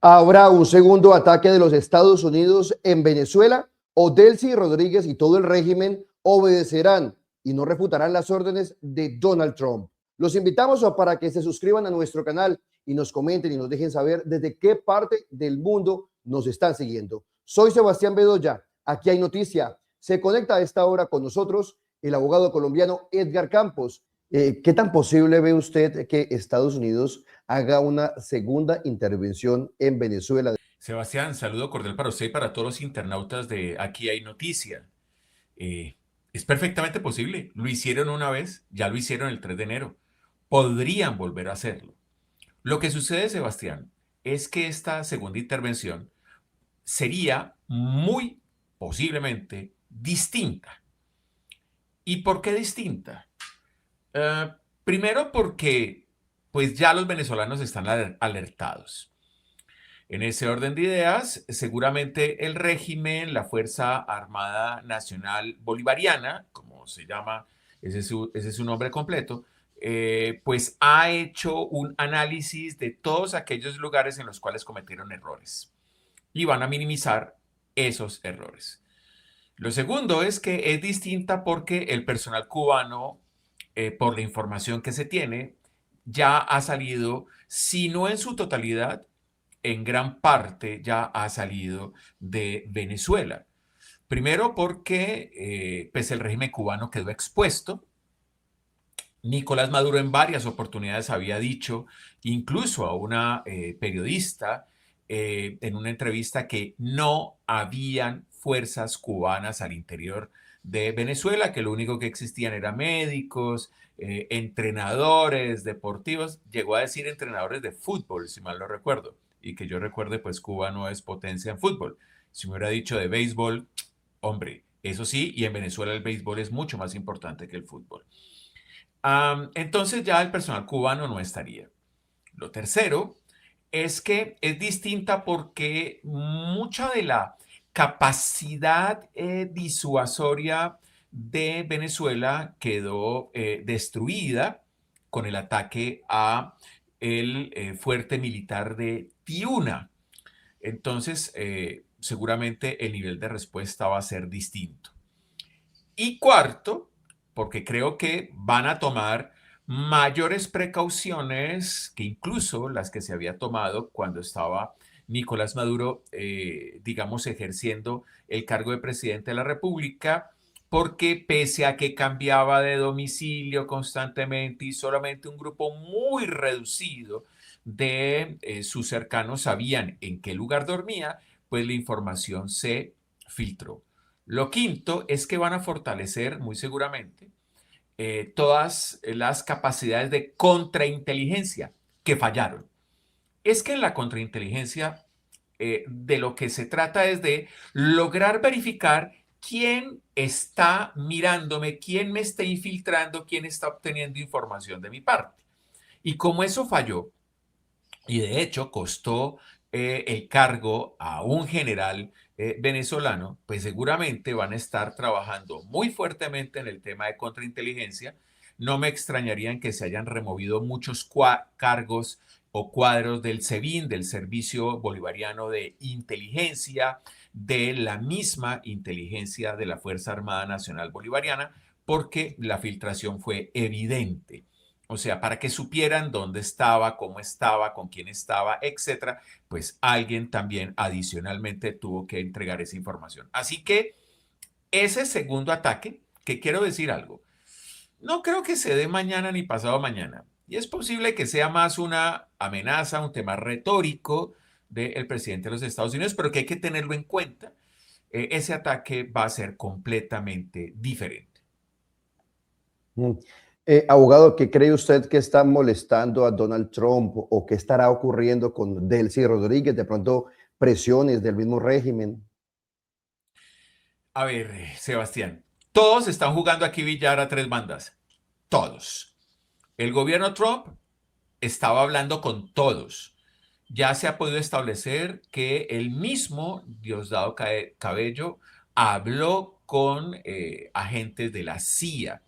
¿Habrá un segundo ataque de los Estados Unidos en Venezuela o Delcy Rodríguez y todo el régimen obedecerán y no refutarán las órdenes de Donald Trump? Los invitamos para que se suscriban a nuestro canal y nos comenten y nos dejen saber desde qué parte del mundo nos están siguiendo. Soy Sebastián Bedoya, aquí hay noticia. Se conecta a esta hora con nosotros el abogado colombiano Edgar Campos. ¿Qué tan posible ve usted que Estados Unidos haga una segunda intervención en Venezuela? Sebastián, saludo cordial para usted y para todos los internautas de Aquí hay noticia. Eh, es perfectamente posible. Lo hicieron una vez, ya lo hicieron el 3 de enero. Podrían volver a hacerlo. Lo que sucede, Sebastián, es que esta segunda intervención sería muy posiblemente distinta. ¿Y por qué distinta? Eh, Primero porque pues ya los venezolanos están alertados. En ese orden de ideas, seguramente el régimen, la Fuerza Armada Nacional Bolivariana, como se llama, ese es su nombre completo, pues ha hecho un análisis de todos aquellos lugares en los cuales cometieron errores y van a minimizar esos errores. Lo segundo es que es distinta porque el personal cubano, por la información que se tiene, ya ha salido, si no en su totalidad, en gran parte ya ha salido de Venezuela. Primero porque pues el régimen cubano quedó expuesto. Nicolás Maduro en varias oportunidades había dicho, incluso a una periodista, en una entrevista, que no habían fuerzas cubanas al interior de Venezuela, que lo único que existían eran médicos, entrenadores deportivos, llegó a decir entrenadores de fútbol, si mal no recuerdo, y que yo recuerde, pues Cuba no es potencia en fútbol. Si me hubiera dicho de béisbol, hombre, eso sí, y en Venezuela el béisbol es mucho más importante que el fútbol. Entonces ya el personal cubano no estaría. Lo tercero es que es distinta porque mucha de la capacidad disuasoria de Venezuela quedó destruida con el ataque a el fuerte militar de Tiuna. Entonces, seguramente el nivel de respuesta va a ser distinto. Y cuarto, porque creo que van a tomar mayores precauciones que incluso las que se había tomado cuando estaba Nicolás Maduro, digamos, ejerciendo el cargo de presidente de la República, porque pese a que cambiaba de domicilio constantemente y solamente un grupo muy reducido de sus cercanos sabían en qué lugar dormía, pues la información se filtró. Lo quinto es que van a fortalecer muy seguramente todas las capacidades de contrainteligencia que fallaron. Es que en la contrainteligencia de lo que se trata es de lograr verificar quién está mirándome, quién me está infiltrando, quién está obteniendo información de mi parte. Y como eso falló, y de hecho costó el cargo a un general venezolano, pues seguramente van a estar trabajando muy fuertemente en el tema de contrainteligencia. No me extrañarían que se hayan removido muchos cargos o cuadros del SEBIN, del Servicio Bolivariano de Inteligencia, de la misma inteligencia de la Fuerza Armada Nacional Bolivariana, porque la filtración fue evidente. O sea, para que supieran dónde estaba, cómo estaba, con quién estaba, etcétera, pues alguien también adicionalmente tuvo que entregar esa información. Así que ese segundo ataque, que quiero decir algo, no creo que se dé mañana ni pasado mañana. Y es posible que sea más una amenaza, un tema retórico del presidente de los Estados Unidos, pero que hay que tenerlo en cuenta. Ese ataque va a ser completamente diferente. Mm. Abogado, ¿qué cree usted que está molestando a Donald Trump o qué estará ocurriendo con Delcy Rodríguez? De pronto, presiones del mismo régimen. A ver, Sebastián, todos están jugando aquí billar a tres bandas. Todos. El gobierno Trump estaba hablando con todos. Ya se ha podido establecer que el mismo Diosdado Cabello habló con agentes de la CIA.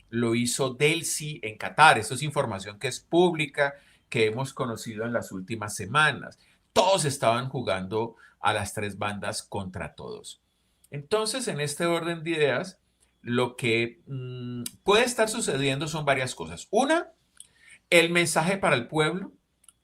Lo hizo Delcy en Qatar. Esto es información que es pública, que hemos conocido en las últimas semanas. todos estaban jugando a las tres bandas contra todos. Entonces, en este orden de ideas, lo que puede estar sucediendo son varias cosas. Una, el mensaje para el pueblo,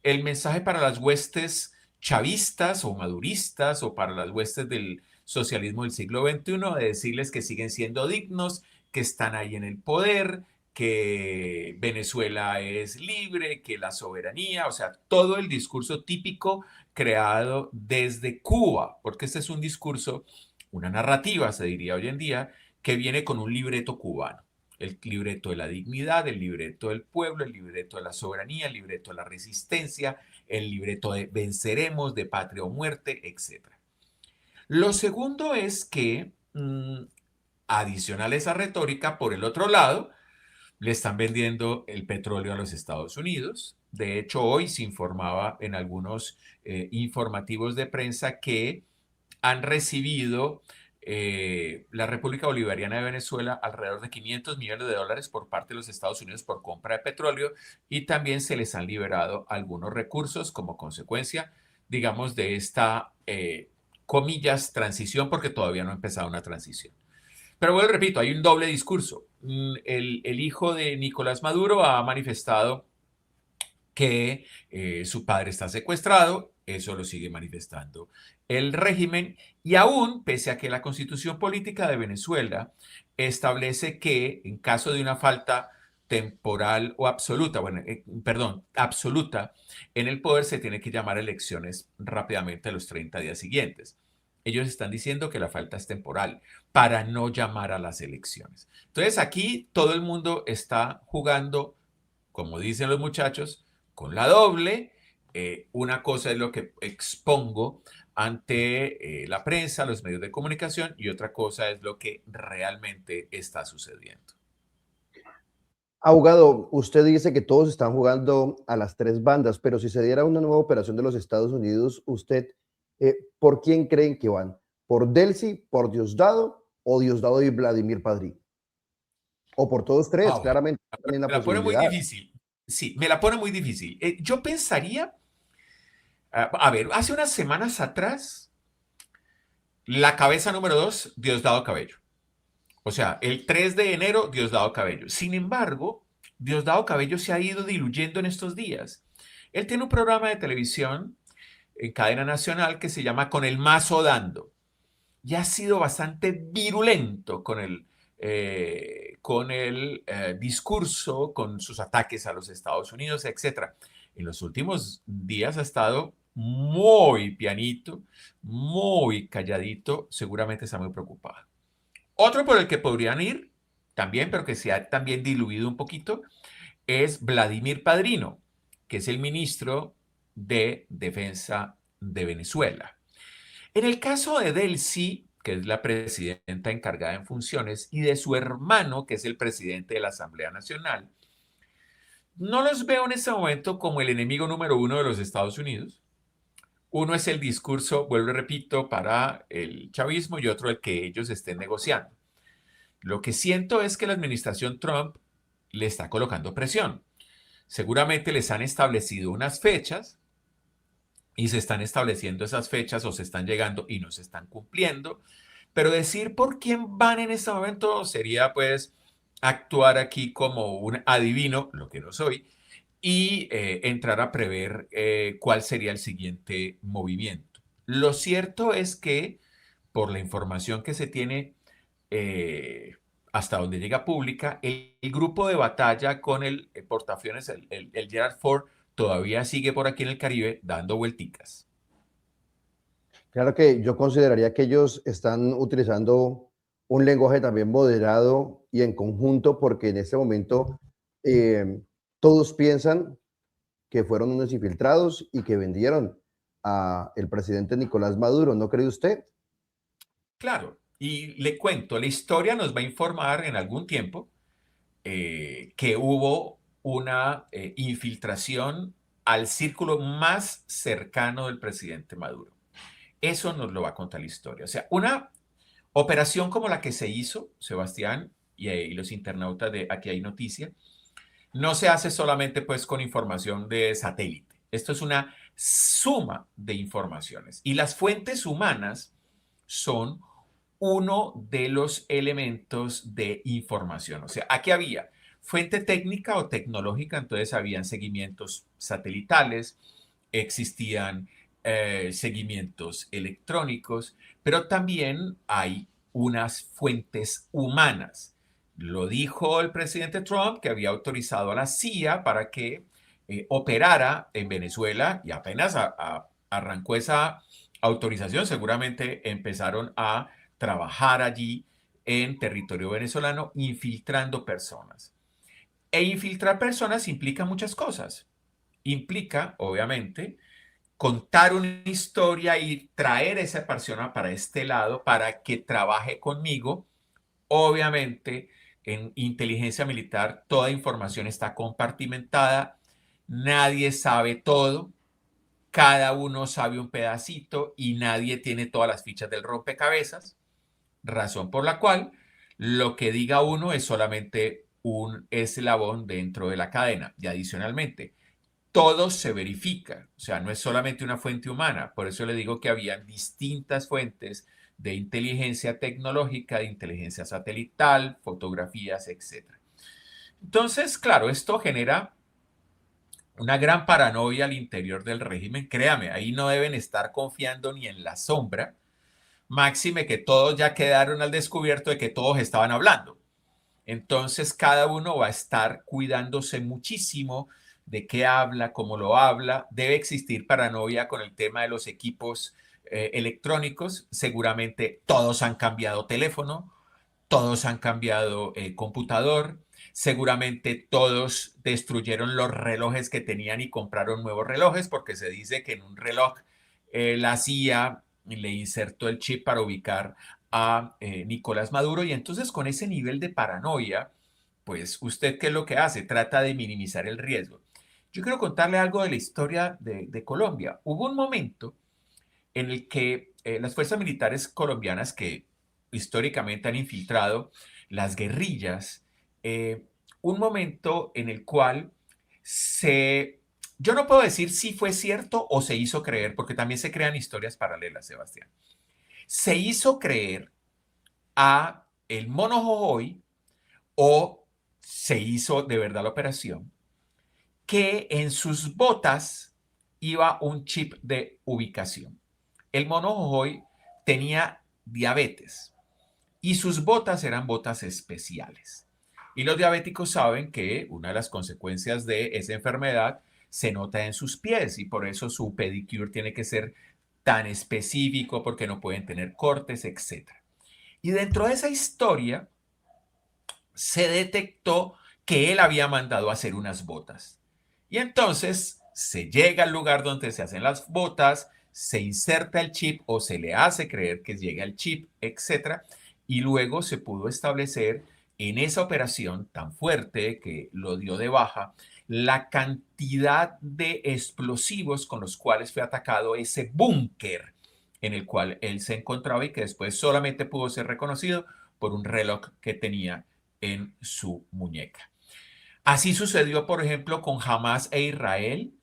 el mensaje para las huestes chavistas o maduristas o para las huestes del socialismo del siglo XXI, de decirles que siguen siendo dignos, que están ahí en el poder, que Venezuela es libre, que la soberanía, o sea, todo el discurso típico creado desde Cuba, porque este es un discurso, una narrativa, se diría hoy en día, que viene con un libreto cubano. El libreto de la dignidad, el libreto del pueblo, el libreto de la soberanía, el libreto de la resistencia, el libreto de venceremos, de patria o muerte, etc. Lo segundo es que, adicional a esa retórica, por el otro lado, le están vendiendo el petróleo a los Estados Unidos. De hecho, hoy se informaba en algunos informativos de prensa que han recibido la República Bolivariana de Venezuela alrededor de 500 millones de dólares por parte de los Estados Unidos por compra de petróleo y también se les han liberado algunos recursos como consecuencia, digamos, de esta, comillas, transición, porque todavía no ha empezado una transición. Pero bueno, repito, hay un doble discurso. El hijo de Nicolás Maduro ha manifestado que su padre está secuestrado, eso lo sigue manifestando el régimen, y aún, pese a que la constitución política de Venezuela establece que en caso de una falta temporal o absoluta, bueno, perdón, absoluta, en el poder se tiene que llamar a elecciones rápidamente a los 30 días siguientes. Ellos están diciendo que la falta es temporal para no llamar a las elecciones. Entonces aquí todo el mundo está jugando, como dicen los muchachos, con la doble. Una cosa es lo que expongo ante la prensa, los medios de comunicación, y otra cosa es lo que realmente está sucediendo. Abogado, usted dice que todos están jugando a las tres bandas, pero si se diera una nueva operación de los Estados Unidos, usted, ¿por quién creen que van? ¿Por Delcy, por Diosdado o Diosdado y Vladimir Padrín? O por todos tres, Wow, claramente, también la me la pone muy posibilidad. difícil. Sí, me la pone muy difícil. Yo pensaría, a ver, hace unas semanas atrás, la cabeza número 2, Diosdado Cabello. O sea, el 3 de enero, Diosdado Cabello. Sin embargo, Diosdado Cabello se ha ido diluyendo en estos días. Él tiene un programa de televisión en cadena nacional que se llama Con el Mazo Dando. Y ha sido bastante virulento con el discurso, con sus ataques a los Estados Unidos, etc. En los últimos días ha estado muy pianito, muy calladito, seguramente está muy preocupado. Otro por el que podrían ir también, pero que se ha también diluido un poquito, es Vladimir Padrino, que es el ministro de Defensa de Venezuela. En el caso de Delcy, que es la presidenta encargada en funciones, y de su hermano, que es el presidente de la Asamblea Nacional, no los veo en este momento como el enemigo número uno de los Estados Unidos. Uno es el discurso, vuelvo y repito, para el chavismo y otro el que ellos estén negociando. Lo que siento es que la administración Trump le está colocando presión. Seguramente les han establecido unas fechas y se están estableciendo esas fechas o se están llegando y no se están cumpliendo. Pero decir por quién van en este momento sería pues actuar aquí como un adivino, lo que no soy, y entrar a prever cuál sería el siguiente movimiento. Lo cierto es que por la información que se tiene eh, hasta donde llega pública, el grupo de batalla con el portaaviones, el Gerald Ford, todavía sigue por aquí en el Caribe dando vuelticas. Claro que yo consideraría que ellos están utilizando un lenguaje también moderado y en conjunto, porque en este momento todos piensan que fueron unos infiltrados y que vendieron a el presidente Nicolás Maduro, ¿no cree usted? Claro, y le cuento, la historia nos va a informar en algún tiempo que hubo una infiltración al círculo más cercano del presidente Maduro. Eso nos lo va a contar la historia. O sea, una operación como la que se hizo, Sebastián, y los internautas de Aquí hay noticia, no se hace solamente pues con información de satélite. Esto es una suma de informaciones. Y las fuentes humanas son uno de los elementos de información. O sea, aquí había fuente técnica o tecnológica, entonces habían seguimientos satelitales, existían seguimientos electrónicos, pero también hay unas fuentes humanas. Lo dijo el presidente Trump, que había autorizado a la CIA para que operara en Venezuela, y apenas arrancó esa autorización, seguramente empezaron a trabajar allí en territorio venezolano infiltrando personas. E infiltrar personas implica muchas cosas. Implica, obviamente, contar una historia y traer a esa persona para este lado para que trabaje conmigo. Obviamente, en inteligencia militar toda información está compartimentada, nadie sabe todo, cada uno sabe un pedacito y nadie tiene todas las fichas del rompecabezas, razón por la cual lo que diga uno es solamente un eslabón dentro de la cadena. Y adicionalmente, todo se verifica, o sea, no es solamente una fuente humana. Por eso le digo que había distintas fuentes de inteligencia tecnológica, de inteligencia satelital, fotografías, etcétera. Entonces, claro, esto genera una gran paranoia al interior del régimen. Créame, ahí no deben estar confiando ni en la sombra. Máxime que todos ya quedaron al descubierto de que todos estaban hablando. Entonces cada uno va a estar cuidándose muchísimo de qué habla, cómo lo habla. Debe existir paranoia con el tema de los equipos electrónicos. Seguramente todos han cambiado teléfono, todos han cambiado computador. Seguramente todos destruyeron los relojes que tenían y compraron nuevos relojes porque se dice que en un reloj la CIA le insertó el chip para ubicar a Nicolás Maduro, y entonces con ese nivel de paranoia, pues usted qué es lo que hace, trata de minimizar el riesgo. Yo quiero contarle algo de la historia de Colombia. Hubo un momento en el que las fuerzas militares colombianas que históricamente han infiltrado las guerrillas, eh, un momento en el cual se, yo no puedo decir si fue cierto o se hizo creer, porque también se crean historias paralelas, Sebastián. Se hizo creer a el Mono Jojoy, o se hizo de verdad la operación, que en sus botas iba un chip de ubicación. El Mono Jojoy tenía diabetes y sus botas eran botas especiales. Y los diabéticos saben que una de las consecuencias de esa enfermedad se nota en sus pies, y por eso su pedicure tiene que ser tan específico, porque no pueden tener cortes, etc. Y dentro de esa historia se detectó que él había mandado a hacer unas botas. Y entonces se llega al lugar donde se hacen las botas, se inserta el chip o se le hace creer que llega el chip, etcétera, y luego se pudo establecer en esa operación tan fuerte que lo dio de baja la cantidad de explosivos con los cuales fue atacado ese búnker en el cual él se encontraba, y que después solamente pudo ser reconocido por un reloj que tenía en su muñeca. Así sucedió, por ejemplo, con Hamas e Israel.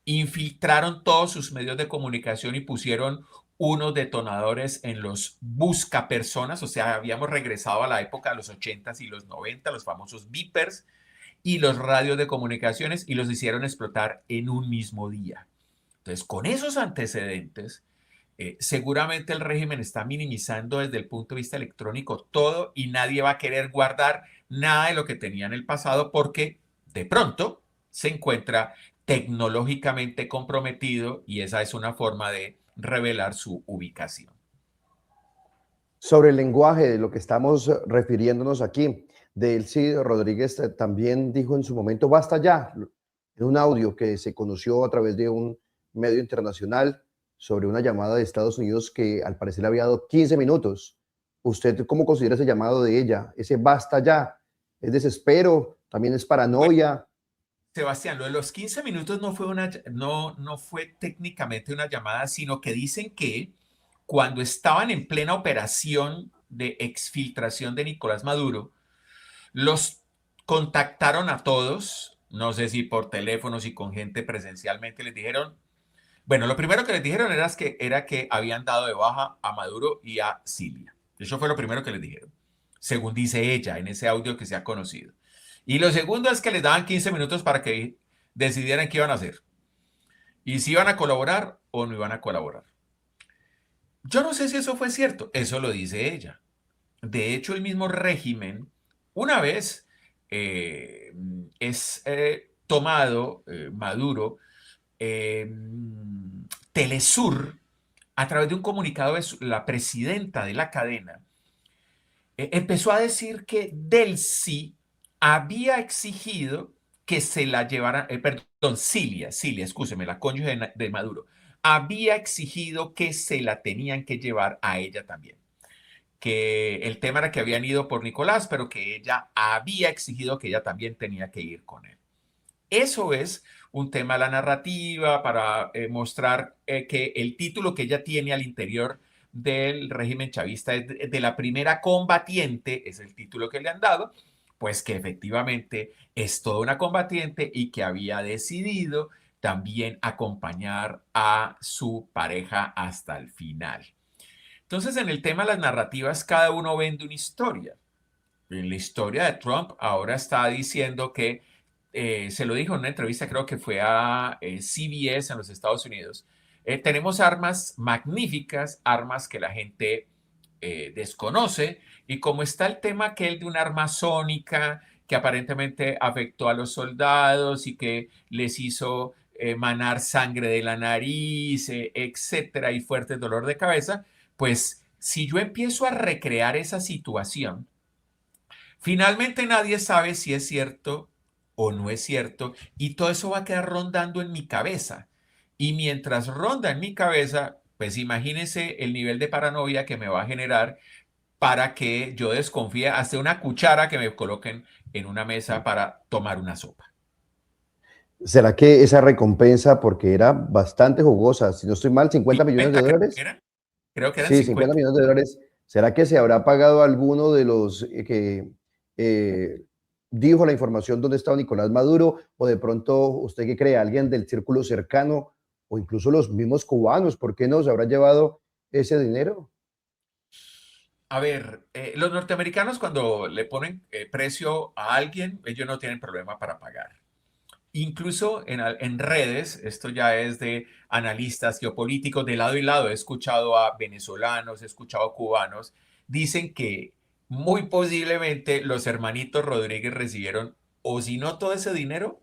Infiltraron todos sus medios de comunicación y pusieron unos detonadores en los buscapersonas. O sea, habíamos regresado a la época de los 80s y los 90, los famosos beepers y los radios de comunicaciones, y los hicieron explotar en un mismo día. Entonces, con esos antecedentes, seguramente el régimen está minimizando desde el punto de vista electrónico todo, y nadie va a querer guardar nada de lo que tenía en el pasado, porque de pronto se encuentra tecnológicamente comprometido, y esa es una forma de revelar su ubicación. Sobre el lenguaje de lo que estamos refiriéndonos aquí, Delcy Rodríguez también dijo en su momento, basta ya, en un audio que se conoció a través de un medio internacional sobre una llamada de Estados Unidos que al parecer le había dado 15 minutos. ¿Usted cómo considera ese llamado de ella? Ese basta ya, ¿es desespero? ¿También es Bueno, paranoia? Sebastián, lo de los 15 minutos no fue técnicamente una llamada, sino que dicen que cuando estaban en plena operación de exfiltración de Nicolás Maduro, los contactaron a todos no sé si por teléfono, si con gente presencialmente, les dijeron, bueno, lo primero que les dijeron era que habían dado de baja a Maduro y a Cilia. Eso fue lo primero que les dijeron, según dice ella en ese audio que se ha conocido. Y lo segundo es que les daban 15 minutos para que decidieran qué iban a hacer y si iban a colaborar o no iban a colaborar. Yo no sé si eso fue cierto, eso lo dice ella. De hecho, el mismo régimen, una vez es tomado Maduro, eh, Telesur, a través de un comunicado de la presidenta de la cadena, empezó a decir que Delcy había exigido que se la llevaran, perdón, Cilia, escúcheme, la cónyuge de Maduro, había exigido que se la tenían que llevar a ella también. Que el tema era que habían ido por Nicolás, pero que ella había exigido que ella también tenía que ir con él. Eso es un tema de la narrativa para mostrar que el título que ella tiene al interior del régimen chavista es de la primera combatiente, es el título que le han dado, pues que efectivamente es toda una combatiente y que había decidido también acompañar a su pareja hasta el final. Entonces, en el tema de las narrativas, cada uno vende una historia. En la historia de Trump ahora está diciendo que, se lo dijo en una entrevista, creo que fue a CBS en los Estados Unidos, tenemos armas magníficas, armas que la gente desconoce, y como está el tema aquel de un arma sónica que aparentemente afectó a los soldados y que les hizo manar sangre de la nariz, etcétera, y fuerte dolor de cabeza, pues si yo empiezo a recrear esa situación, finalmente nadie sabe si es cierto o no es cierto y todo eso va a quedar rondando en mi cabeza. Y mientras ronda en mi cabeza, pues imagínense el nivel de paranoia que me va a generar para que yo desconfíe hasta una cuchara que me coloquen en una mesa para tomar una sopa. ¿Será que esa recompensa, porque era bastante jugosa, si no estoy mal, 50 millones de 50 dólares? creo que eran Sí, 50 50. millones de dólares. ¿Será que se habrá pagado alguno de los que dijo la información dónde estaba Nicolás Maduro? ¿O de pronto usted qué cree, alguien del círculo cercano o incluso los mismos cubanos? ¿Por qué no se habrá llevado ese dinero? A ver, los norteamericanos cuando le ponen precio a alguien, ellos no tienen problema para pagar. Incluso en redes, esto ya es de analistas geopolíticos de lado y lado, he escuchado a venezolanos, he escuchado a cubanos, dicen que muy posiblemente los hermanitos Rodríguez recibieron, o si no todo ese dinero,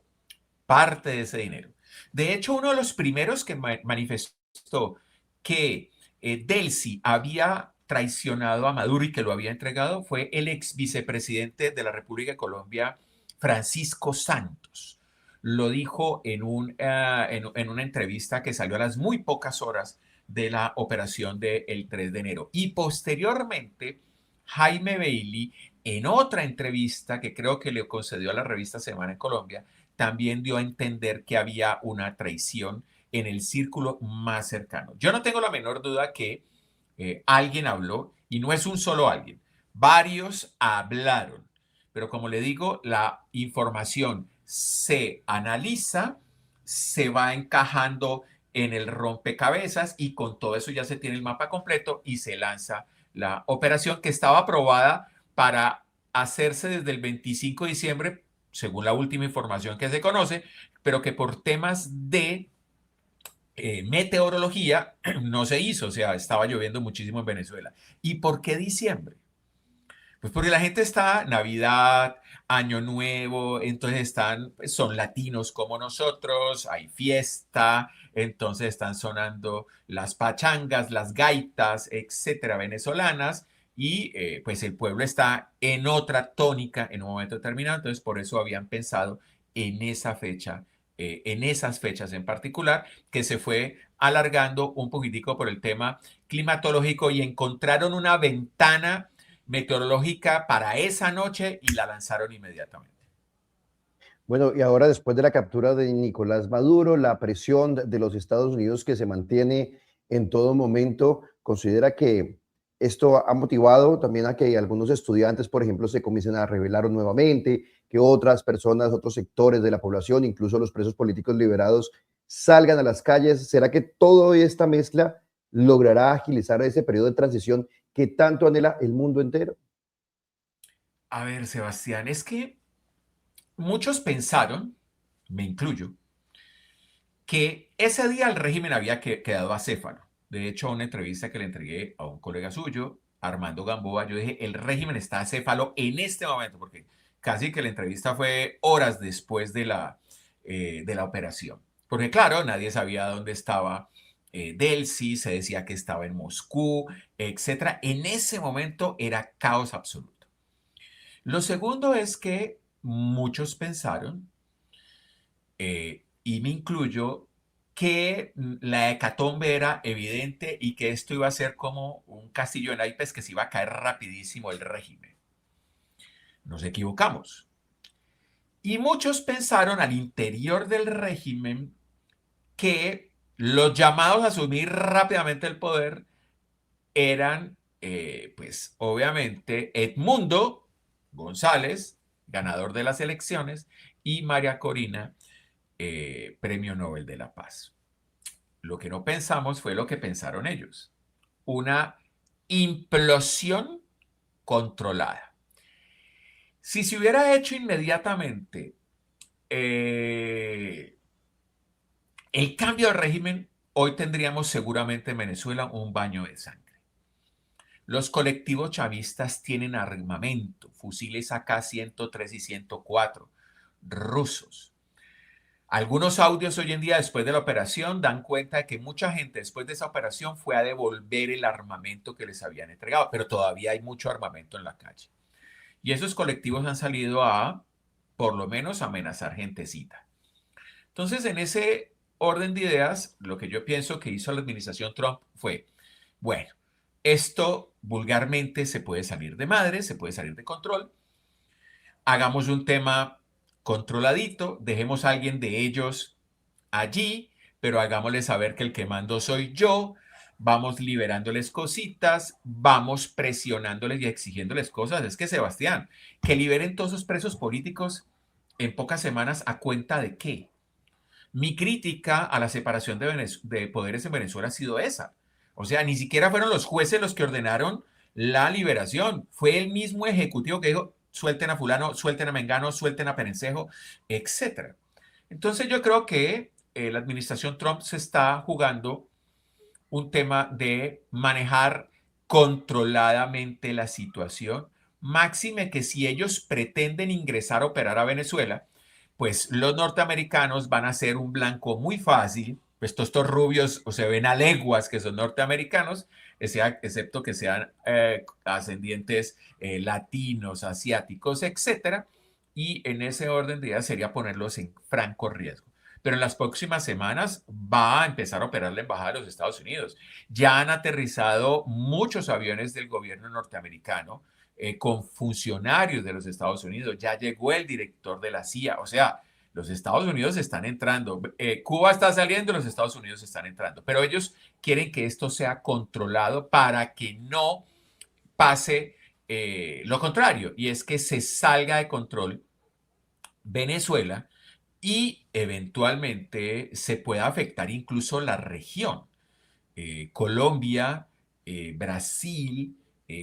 parte de ese dinero. De hecho, uno de los primeros que manifestó que Delcy había traicionado a Maduro y que lo había entregado fue el ex vicepresidente de la República de Colombia, Francisco Santos. Lo dijo en una entrevista que salió a las muy pocas horas de la operación del 3 de enero. Y posteriormente, Jaime Bailey, en otra entrevista que creo que le concedió a la revista Semana en Colombia, también dio a entender que había una traición en el círculo más cercano. Yo no tengo la menor duda que alguien habló y no es un solo alguien, varios hablaron, pero como le digo, la información se analiza, se va encajando en el rompecabezas y con todo eso ya se tiene el mapa completo y se lanza la operación que estaba aprobada para hacerse desde el 25 de diciembre, según la última información que se conoce, pero que por temas de meteorología no se hizo, o sea, estaba lloviendo muchísimo en Venezuela. ¿Y por qué diciembre? Pues porque la gente está Navidad, Año Nuevo, entonces están, pues son latinos como nosotros, hay fiesta, entonces están sonando las pachangas, las gaitas, etcétera, venezolanas, y pues el pueblo está en otra tónica en un momento determinado, entonces por eso habían pensado en esa fecha, en esas fechas en particular, que se fue alargando un poquitico por el tema climatológico y encontraron una ventana meteorológica para esa noche y la lanzaron inmediatamente. Bueno, y ahora después de la captura de Nicolás Maduro, la presión de los Estados Unidos que se mantiene en todo momento, considera que esto ha motivado también a que algunos estudiantes, por ejemplo, se comiencen a rebelar nuevamente, que que otras personas, otros sectores de la población, incluso los presos políticos liberados, salgan a las calles? ¿Será que toda esta mezcla logrará agilizar ese periodo de transición que tanto anhela el mundo entero? A ver, Sebastián, es que muchos pensaron, me incluyo, que ese día el régimen había quedado acéfalo. De hecho, una entrevista que le entregué a un colega suyo, Armando Gamboa, yo dije, el régimen está acéfalo en este momento, porque casi que la entrevista fue horas después de la operación. Porque claro, nadie sabía dónde estaba Delcy, se decía que estaba en Moscú, etcétera. En ese momento era caos absoluto. Lo segundo es que muchos pensaron, y me incluyo, que la hecatombe era evidente y que esto iba a ser como un castillo de naipes que se iba a caer rapidísimo el régimen. Nos equivocamos. Y muchos pensaron al interior del régimen que los llamados a asumir rápidamente el poder eran, pues obviamente, Edmundo González, ganador de las elecciones, y María Corina, Premio Nobel de la Paz. Lo que no pensamos fue lo que pensaron ellos. Una implosión controlada. Si se hubiera hecho inmediatamente el cambio de régimen, hoy tendríamos seguramente en Venezuela un baño de sangre. Los colectivos chavistas tienen armamento, fusiles AK-103 y 104, rusos. Algunos audios hoy en día después de la operación dan cuenta de que mucha gente después de esa operación fue a devolver el armamento que les habían entregado, pero todavía hay mucho armamento en la calle. Y esos colectivos han salido a, por lo menos, amenazar gentecita. Entonces, en ese orden de ideas, lo que yo pienso que hizo la administración Trump fue, bueno, esto vulgarmente se puede salir de madre, se puede salir de control. Hagamos un tema controladito, dejemos a alguien de ellos allí, pero hagámosles saber que el que mando soy yo, vamos liberándoles cositas, vamos presionándoles y exigiéndoles cosas. Es que, Sebastián, que liberen todos esos presos políticos en pocas semanas, ¿a cuenta de qué? Mi crítica a la separación de poderes en Venezuela ha sido esa. O sea, ni siquiera fueron los jueces los que ordenaron la liberación. Fue el mismo ejecutivo que dijo, suelten a fulano, suelten a Mengano, suelten a Perencejo, etcétera. Entonces yo creo que la administración Trump se está jugando un tema de manejar controladamente la situación, máxime que si ellos pretenden ingresar a operar a Venezuela, pues los norteamericanos van a ser un blanco muy fácil, pues todos estos rubios o se ven a leguas que son norteamericanos, excepto que sean ascendientes latinos, asiáticos, etcétera, y en ese orden de ideas sería ponerlos en franco riesgo. Pero en las próximas semanas va a empezar a operar la Embajada de los Estados Unidos. Ya han aterrizado muchos aviones del gobierno norteamericano con funcionarios de los Estados Unidos. Ya llegó el director de la CIA. O sea, los Estados Unidos están entrando. Cuba está saliendo, los Estados Unidos están entrando. Pero ellos quieren que esto sea controlado para que no pase lo contrario. Y es que se salga de control Venezuela y eventualmente se pueda afectar incluso la región. Colombia, Brasil,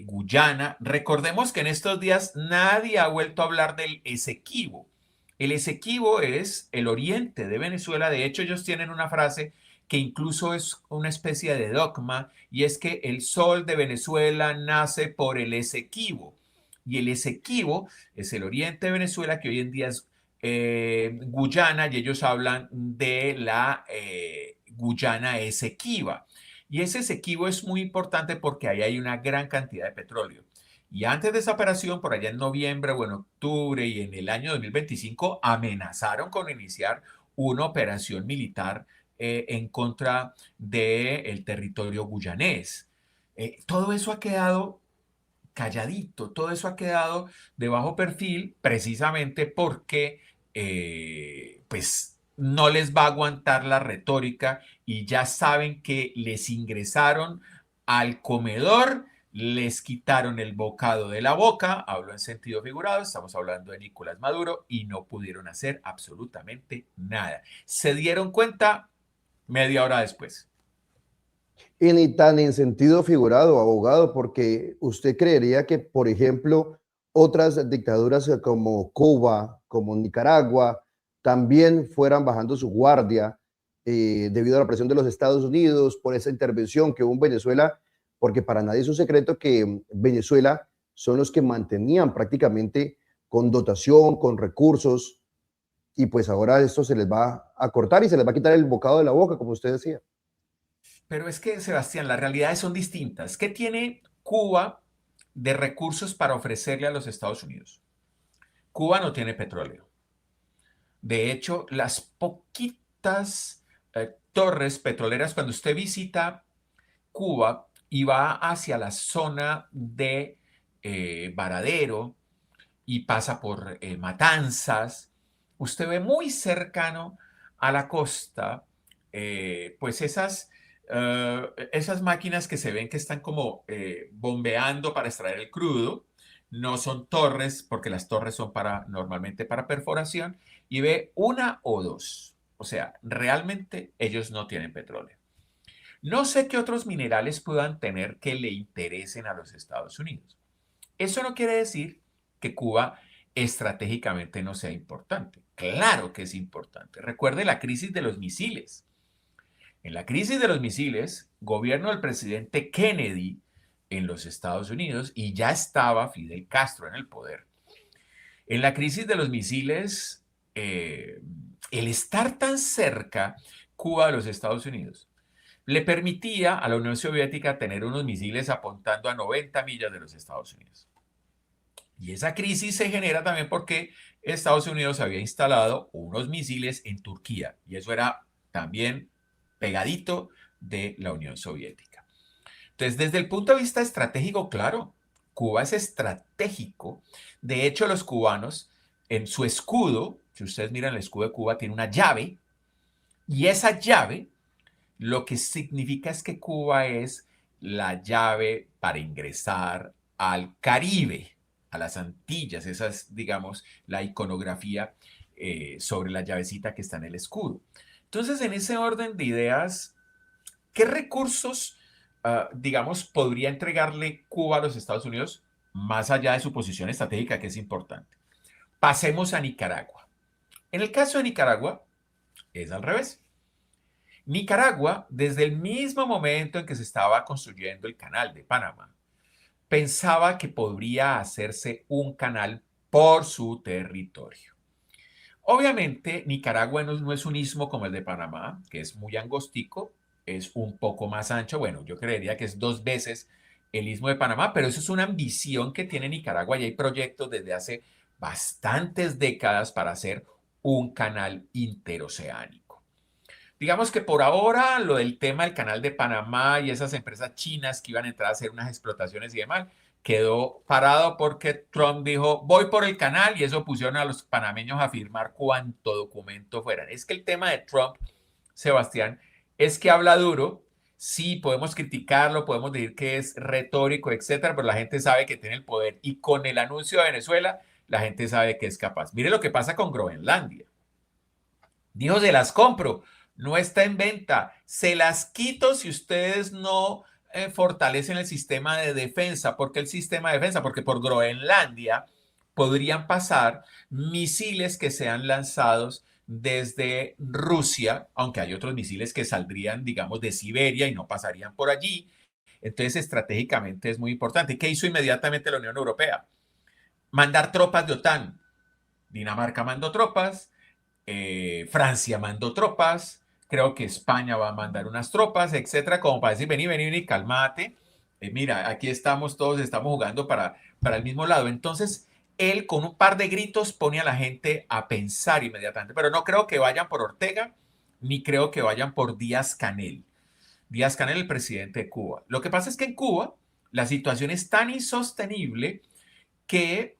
Guyana. Recordemos que en estos días nadie ha vuelto a hablar del Esequibo. El Esequibo es el oriente de Venezuela. De hecho, ellos tienen una frase que incluso es una especie de dogma, y es que el sol de Venezuela nace por el Esequibo. Y el Esequibo es el oriente de Venezuela, que hoy en día es Guyana, y ellos hablan de la Guyana Esequiba. Y ese Esequibo es muy importante porque ahí hay una gran cantidad de petróleo. Y antes de esa operación, por allá en noviembre o en octubre y en el año 2025, amenazaron con iniciar una operación militar en contra del territorio guyanés. Todo eso ha quedado calladito, todo eso ha quedado de bajo perfil precisamente porque pues no les va a aguantar la retórica y ya saben que les ingresaron al comedor les quitaron el bocado de la boca, hablo en sentido figurado, estamos hablando de Nicolás Maduro, y no pudieron hacer absolutamente nada. Se dieron cuenta media hora después. Y ni tan en sentido figurado, abogado, porque usted creería que, por ejemplo, otras dictaduras como Cuba, como Nicaragua, también fueran bajando su guardia debido a la presión de los Estados Unidos por esa intervención que hubo en Venezuela, porque para nadie es un secreto que Venezuela son los que mantenían prácticamente con dotación, con recursos, y pues ahora esto se les va a cortar y se les va a quitar el bocado de la boca, como usted decía. Pero es que, Sebastián, las realidades son distintas. ¿Qué tiene Cuba de recursos para ofrecerle a los Estados Unidos? Cuba no tiene petróleo. De hecho, las poquitas torres petroleras, cuando usted visita Cuba y va hacia la zona de Varadero y pasa por Matanzas, usted ve muy cercano a la costa, pues esas máquinas que se ven que están como bombeando para extraer el crudo. No son torres, porque las torres son normalmente para perforación, y ve una o dos. O sea, realmente ellos no tienen petróleo. No sé qué otros minerales puedan tener que le interesen a los Estados Unidos. Eso no quiere decir que Cuba estratégicamente no sea importante. Claro que es importante. Recuerde la crisis de los misiles. En la crisis de los misiles, gobierno del presidente Kennedy en los Estados Unidos, y ya estaba Fidel Castro en el poder. En la crisis de los misiles, el estar tan cerca Cuba de los Estados Unidos le permitía a la Unión Soviética tener unos misiles apuntando a 90 millas de los Estados Unidos. Y esa crisis se genera también porque Estados Unidos había instalado unos misiles en Turquía, y eso era también pegadito de la Unión Soviética. Entonces, desde el punto de vista estratégico, claro, Cuba es estratégico. De hecho, los cubanos, en su escudo, si ustedes miran el escudo de Cuba, tiene una llave, y esa llave lo que significa es que Cuba es la llave para ingresar al Caribe, a las Antillas. Esa es, digamos, la iconografía sobre la llavecita que está en el escudo. Entonces, en ese orden de ideas, ¿qué recursos, digamos, podría entregarle Cuba a los Estados Unidos más allá de su posición estratégica, que es importante? Pasemos a Nicaragua. En el caso de Nicaragua, es al revés. Nicaragua, desde el mismo momento en que se estaba construyendo el canal de Panamá, pensaba que podría hacerse un canal por su territorio. Obviamente, Nicaragua no es un istmo como el de Panamá, que es muy angostico, es un poco más ancho. Bueno, yo creería que es 2 veces el istmo de Panamá, pero eso es una ambición que tiene Nicaragua y hay proyectos desde hace bastantes décadas para hacer un canal interoceánico. Digamos que por ahora lo del tema del canal de Panamá y esas empresas chinas que iban a entrar a hacer unas explotaciones y demás, quedó parado porque Trump dijo, voy por el canal, y eso pusieron a los panameños a firmar cuanto documento fueran. Es que el tema de Trump, Sebastián, es que habla duro. Sí, podemos criticarlo, podemos decir que es retórico, etcétera, pero la gente sabe que tiene el poder, y con el anuncio de Venezuela, la gente sabe que es capaz. Mire lo que pasa con Groenlandia. Dijo, se las compro, no está en venta, se las quito si ustedes no fortalecen el sistema de defensa. ¿Por qué el sistema de defensa? Porque por Groenlandia podrían pasar misiles que sean lanzados desde Rusia, aunque hay otros misiles que saldrían, digamos, de Siberia y no pasarían por allí. Entonces, estratégicamente es muy importante. ¿Qué hizo inmediatamente la Unión Europea? Mandar tropas de OTAN. Dinamarca mandó tropas, Francia mandó tropas, creo que España va a mandar unas tropas, etcétera, como para decir, vení, vení, vení, calmate. Mira, aquí estamos todos, estamos jugando para el mismo lado. Entonces, él con un par de gritos pone a la gente a pensar inmediatamente, pero no creo que vayan por Ortega, ni creo que vayan por Díaz Canel. Díaz Canel, el presidente de Cuba. Lo que pasa es que en Cuba la situación es tan insostenible que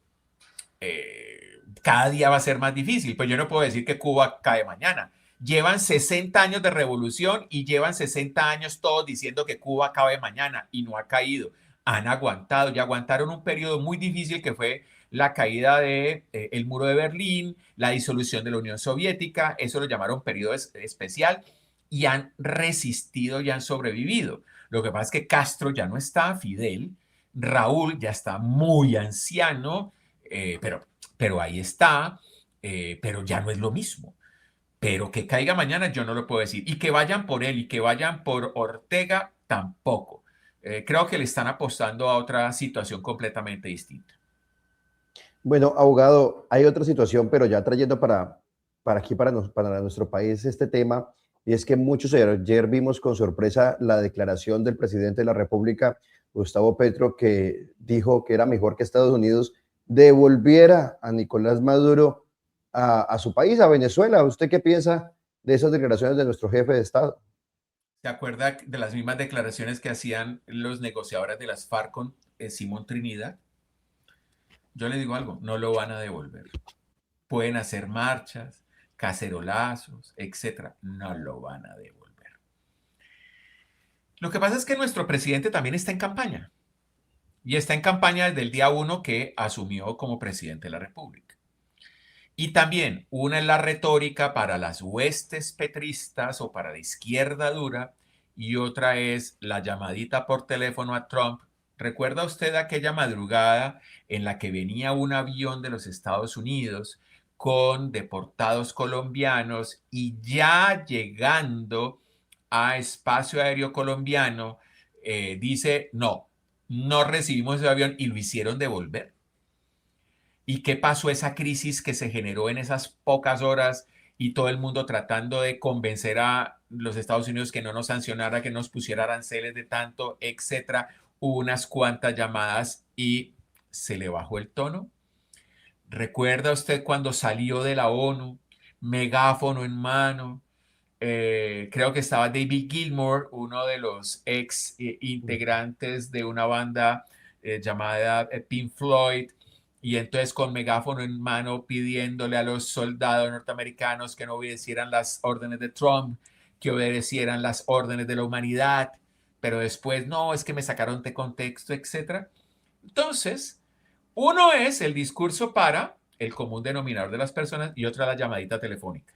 cada día va a ser más difícil. Pues yo no puedo decir que Cuba cae mañana. Llevan 60 años de revolución y llevan 60 años todos diciendo que Cuba cae mañana, y no ha caído. han aguantado y aguantaron un periodo muy difícil que fue la caída de el muro de Berlín, la disolución de la Unión Soviética, eso lo llamaron periodo especial y han resistido y han sobrevivido. Lo que pasa es que Castro ya no está, Fidel, Raúl ya está muy anciano, pero ahí está, pero ya no es lo mismo. Pero que caiga mañana yo no lo puedo decir. Y que vayan por él y que vayan por Ortega tampoco. Creo que le están apostando a otra situación completamente distinta. Bueno, abogado, hay otra situación, pero ya trayendo para aquí, para nuestro país, este tema, y es que muchos ayer vimos con sorpresa la declaración del presidente de la República, Gustavo Petro, que dijo que era mejor que Estados Unidos devolviera a Nicolás Maduro a su país, a Venezuela. ¿Usted qué piensa de esas declaraciones de nuestro jefe de Estado? ¿Se acuerda de las mismas declaraciones que hacían los negociadores de las FARC con Simón Trinidad? Yo le digo algo, no lo van a devolver. Pueden hacer marchas, cacerolazos, etcétera. No lo van a devolver. Lo que pasa es que nuestro presidente también está en campaña. Y está en campaña desde el día 1 que asumió como presidente de la República. Y también una es la retórica para las huestes petristas o para la izquierda dura y otra es la llamadita por teléfono a Trump. ¿Recuerda usted aquella madrugada en la que venía un avión de los Estados Unidos con deportados colombianos y ya llegando a espacio aéreo colombiano dice no, no recibimos ese avión y lo hicieron devolver? ¿Y qué pasó esa crisis que se generó en esas pocas horas y todo el mundo tratando de convencer a los Estados Unidos que no nos sancionara, que nos pusiera aranceles de tanto, etcétera? Hubo unas cuantas llamadas y se le bajó el tono. ¿Recuerda usted cuando salió de la ONU, megáfono en mano? Creo que estaba David Gilmour, uno de los ex integrantes de una banda llamada Pink Floyd, y entonces con megáfono en mano pidiéndole a los soldados norteamericanos que no obedecieran las órdenes de Trump, que obedecieran las órdenes de la humanidad, pero después no, es que me sacaron de contexto, etcétera. Entonces, uno es el discurso para el común denominador de las personas y otra la llamadita telefónica.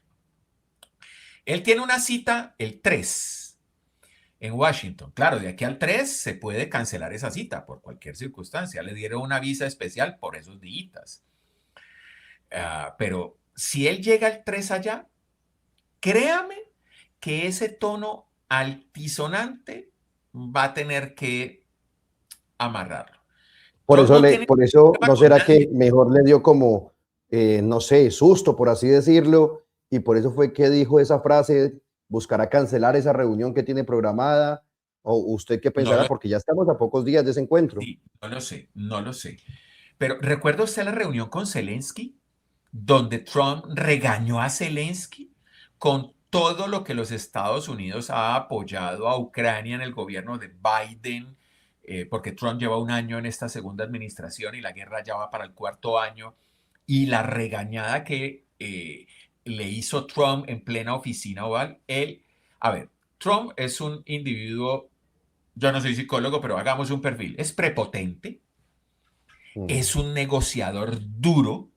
Él tiene una cita el 3 en Washington. Claro, de aquí al 3 se puede cancelar esa cita por cualquier circunstancia. Le dieron una visa especial por esos días. Pero si él llega al 3 allá, créame que ese tono altisonante va a tener que amarrarlo. Trump no tiene Por eso, problema ¿no con será que nadie. mejor le dio como, no sé, susto, por así decirlo, y por eso fue que dijo esa frase, buscará cancelar esa reunión que tiene programada? ¿O usted qué No pensará? lo, Porque ya estamos a pocos días de ese encuentro. sí, no lo sé, no lo sé. Pero ¿recuerda usted la reunión con Zelensky? Donde Trump regañó a Zelensky con todo lo que los Estados Unidos ha apoyado a Ucrania en el gobierno de Biden, porque Trump lleva un año en esta segunda administración y la guerra ya va para el cuarto año, y la regañada que le hizo Trump en plena oficina oval. A ver, Trump es un individuo, yo no soy psicólogo, pero hagamos un perfil, es prepotente, Mm. es un negociador duro.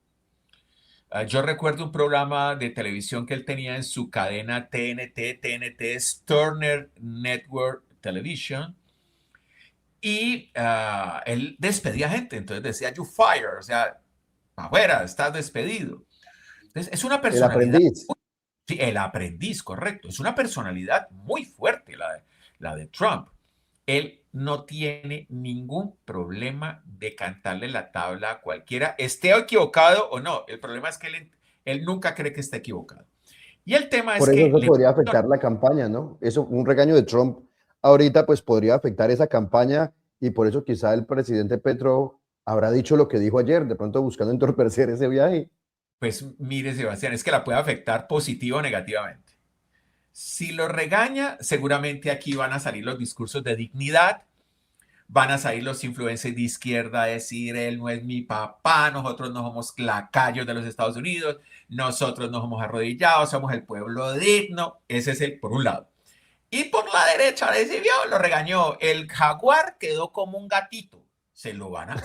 Yo recuerdo un programa de televisión que él tenía en su cadena TNT es Turner Network Television, y él despedía gente, entonces decía, you fire, o sea, afuera, estás despedido. Entonces, es una El personalidad, aprendiz. sí, el aprendiz, correcto, es una personalidad muy fuerte la de Trump. Él no tiene ningún problema de cantarle la tabla a cualquiera, esté equivocado o no. El problema es que él nunca cree que esté equivocado. Y el tema es Por eso que eso le... podría afectar la campaña, ¿no? Eso, un regaño de Trump ahorita pues podría afectar esa campaña y por eso quizá el presidente Petro habrá dicho lo que dijo ayer, de pronto buscando entorpecer ese viaje. Pues mire, Sebastián, es que la puede afectar positivo o negativamente. Si lo regaña, seguramente aquí van a salir los discursos de dignidad, van a salir los influencers de izquierda a decir, él no es mi papá, nosotros no somos lacayos de los Estados Unidos, nosotros no somos arrodillados, somos el pueblo digno. Ese es el, por un lado. Y por la derecha recibió, lo regañó. El jaguar quedó como un gatito. Se lo van a...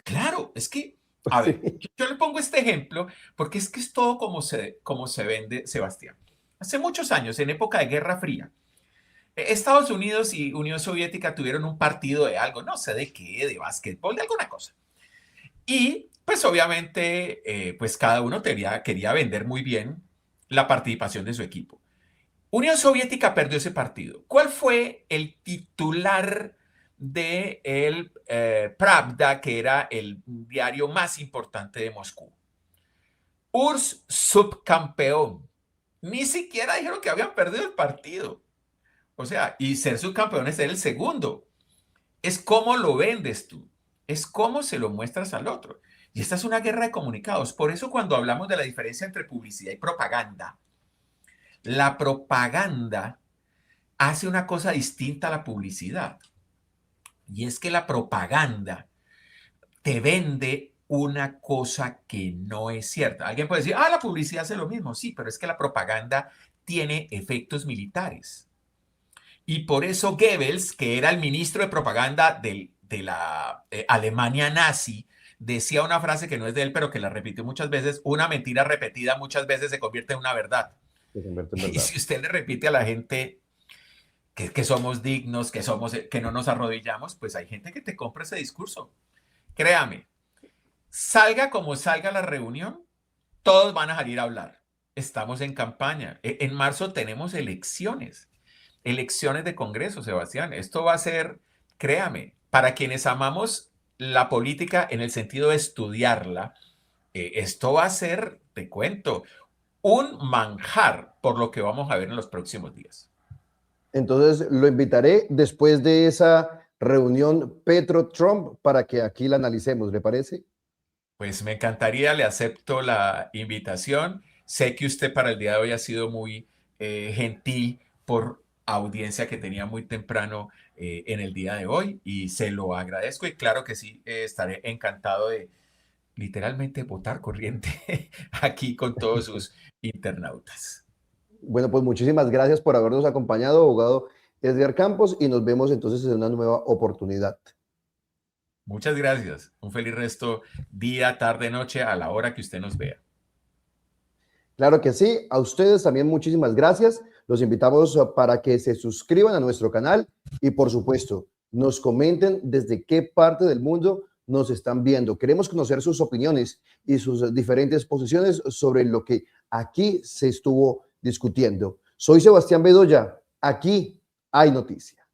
claro, es que, a ver, Sí, yo le pongo este ejemplo porque es que es todo como se vende Sebastián. Hace muchos años, en época de Guerra Fría, Estados Unidos y Unión Soviética tuvieron un partido de algo, no sé de qué, de básquetbol, de alguna cosa. Y pues obviamente, pues cada uno quería vender muy bien la participación de su equipo. Unión Soviética perdió ese partido. ¿Cuál fue el titular de el Pravda, que era el diario más importante de Moscú? URSS subcampeón. Ni siquiera dijeron que habían perdido el partido. O sea, y ser subcampeón es ser el segundo. Es cómo lo vendes tú. Es cómo se lo muestras al otro. Y esta es una guerra de comunicados. Por eso cuando hablamos de la diferencia entre publicidad y propaganda, la propaganda hace una cosa distinta a la publicidad. Y es que la propaganda te vende una cosa que no es cierta. Alguien puede decir, la publicidad hace lo mismo. Sí, pero es que la propaganda tiene efectos militares. Y por eso Goebbels, que era el ministro de propaganda de la Alemania nazi, decía una frase que no es de él, pero que la repitió muchas veces: una mentira repetida muchas veces se convierte en una verdad. se convierte en Y verdad. si usted le repite a la gente que somos dignos, que no nos arrodillamos, pues hay gente que te compra ese discurso. Créame, salga como salga la reunión, todos van a salir a hablar. Estamos en campaña. En marzo tenemos elecciones de Congreso, Sebastián. Esto va a ser, créame, para quienes amamos la política en el sentido de estudiarla, esto va a ser, te cuento, un manjar por lo que vamos a ver en los próximos días. Entonces lo invitaré después de esa reunión Petro-Trump para que aquí la analicemos, ¿le parece? Pues me encantaría, le acepto la invitación. Sé que usted para el día de hoy ha sido muy gentil por audiencia que tenía muy temprano en el día de hoy y se lo agradezco y claro que sí, estaré encantado de literalmente votar corriente aquí con todos sus internautas. Bueno, pues muchísimas gracias por habernos acompañado, abogado Edgar Campos, y nos vemos entonces en una nueva oportunidad. Muchas gracias. Un feliz resto, día, tarde, noche, a la hora que usted nos vea. Claro que sí, a ustedes también muchísimas gracias. Los invitamos para que se suscriban a nuestro canal y por supuesto nos comenten desde qué parte del mundo nos están viendo. Queremos conocer sus opiniones y sus diferentes posiciones sobre lo que aquí se estuvo discutiendo. Soy Sebastián Bedoya, aquí hay noticia.